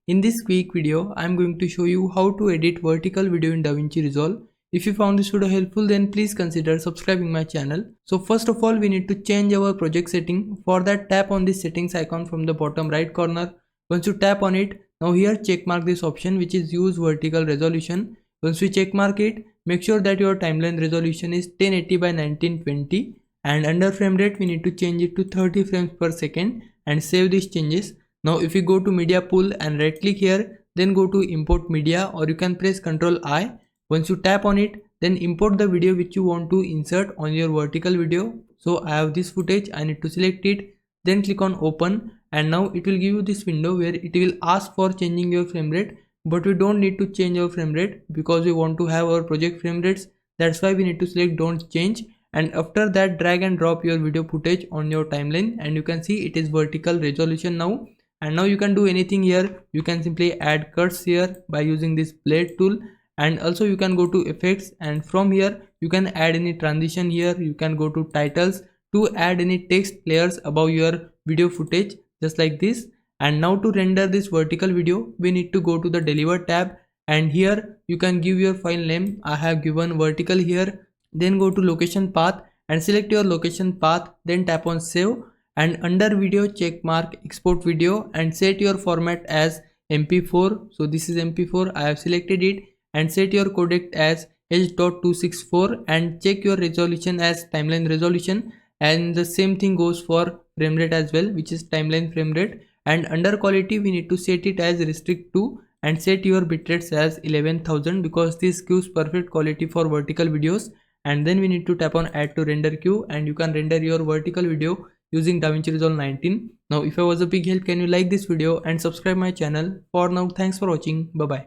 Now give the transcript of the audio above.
In this quick video, I am going to show you how to edit vertical video in Davinci Resolve. If you found this video helpful, then please consider subscribing my channel. So first of all, we need to change our project setting. For that, tap on this settings icon from the bottom right corner. Once you tap on it, now here check mark this option which is use vertical resolution. Once we check mark it, make sure that your timeline resolution is 1080 by 1920, and under frame rate we need to change it to 30 frames per second and save these changes. Now if you go to media pool and right click here, then go to import media, or you can press Ctrl I. Once you tap on it, then import the video which you want to insert on your vertical video. So I have this footage, I need to select it, then click on open, and now it will give you this window where it will ask for changing your frame rate, but we don't need to change our frame rate because we want to have our project frame rates. That's why we need to select don't change, and after that drag and drop your video footage on your timeline, and you can see it is vertical resolution now. And now you can do anything here. You can simply add cuts here by using this blade tool, and also you can go to effects, and from here you can add any transition here. You can go to titles to add any text layers above your video footage just like this. And now to render this vertical video, we need to go to the deliver tab, and here you can give your file name. I have given vertical here. Then go to location path and select your location path, then tap on save, and under video check mark export video and set your format as MP4. So this is MP4, I have selected it, and set your codec as H.264 and check your resolution as timeline resolution, and the same thing goes for frame rate as well, which is timeline frame rate. And under quality we need to set it as restrict to and set your bitrates as 11,000 because this gives perfect quality for vertical videos. And then we need to tap on add to render queue, and you can render your vertical video using Davinci Resolve 19. Now if I was a big help, can you like this video and subscribe my channel. For now, thanks for watching. Bye bye.